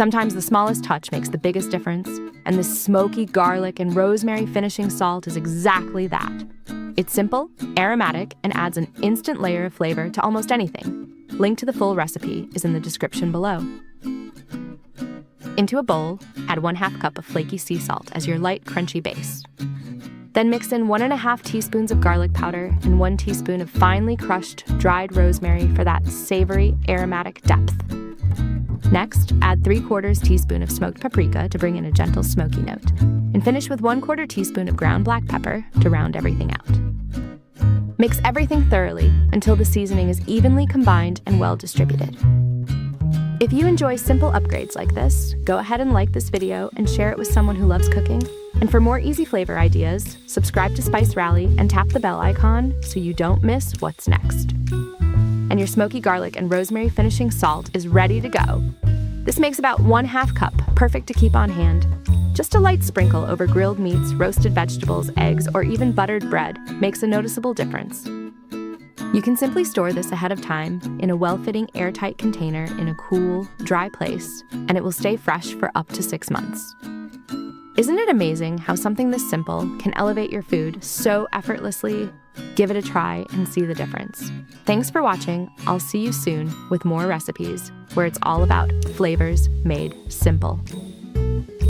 Sometimes the smallest touch makes the biggest difference, and this smoky garlic and rosemary finishing salt is exactly that. It's simple, aromatic, and adds an instant layer of flavor to almost anything. Link to the full recipe is in the description below. Into a bowl, add 1/2 cup of flaky sea salt as your light, crunchy base. Then mix in 1½ teaspoons of garlic powder and 1 teaspoon of finely crushed dried rosemary for that savory, aromatic depth. Next, add 3/4 teaspoon of smoked paprika to bring in a gentle smoky note, and finish with 1/4 teaspoon of ground black pepper to round everything out. Mix everything thoroughly until the seasoning is evenly combined and well distributed. If you enjoy simple upgrades like this, go ahead and like this video and share it with someone who loves cooking. And for more easy flavor ideas, subscribe to SpiceRally and tap the bell icon so you don't miss what's next. And your smoky garlic and rosemary finishing salt is ready to go. This makes about 1/2 cup, perfect to keep on hand. Just a light sprinkle over grilled meats, roasted vegetables, eggs, or even buttered bread makes a noticeable difference. You can simply store this ahead of time in a well-fitting airtight container in a cool, dry place, and it will stay fresh for up to 6 months. Isn't it amazing how something this simple can elevate your food so effortlessly? Give it a try and see the difference. Thanks for watching. I'll see you soon with more recipes where it's all about flavors made simple.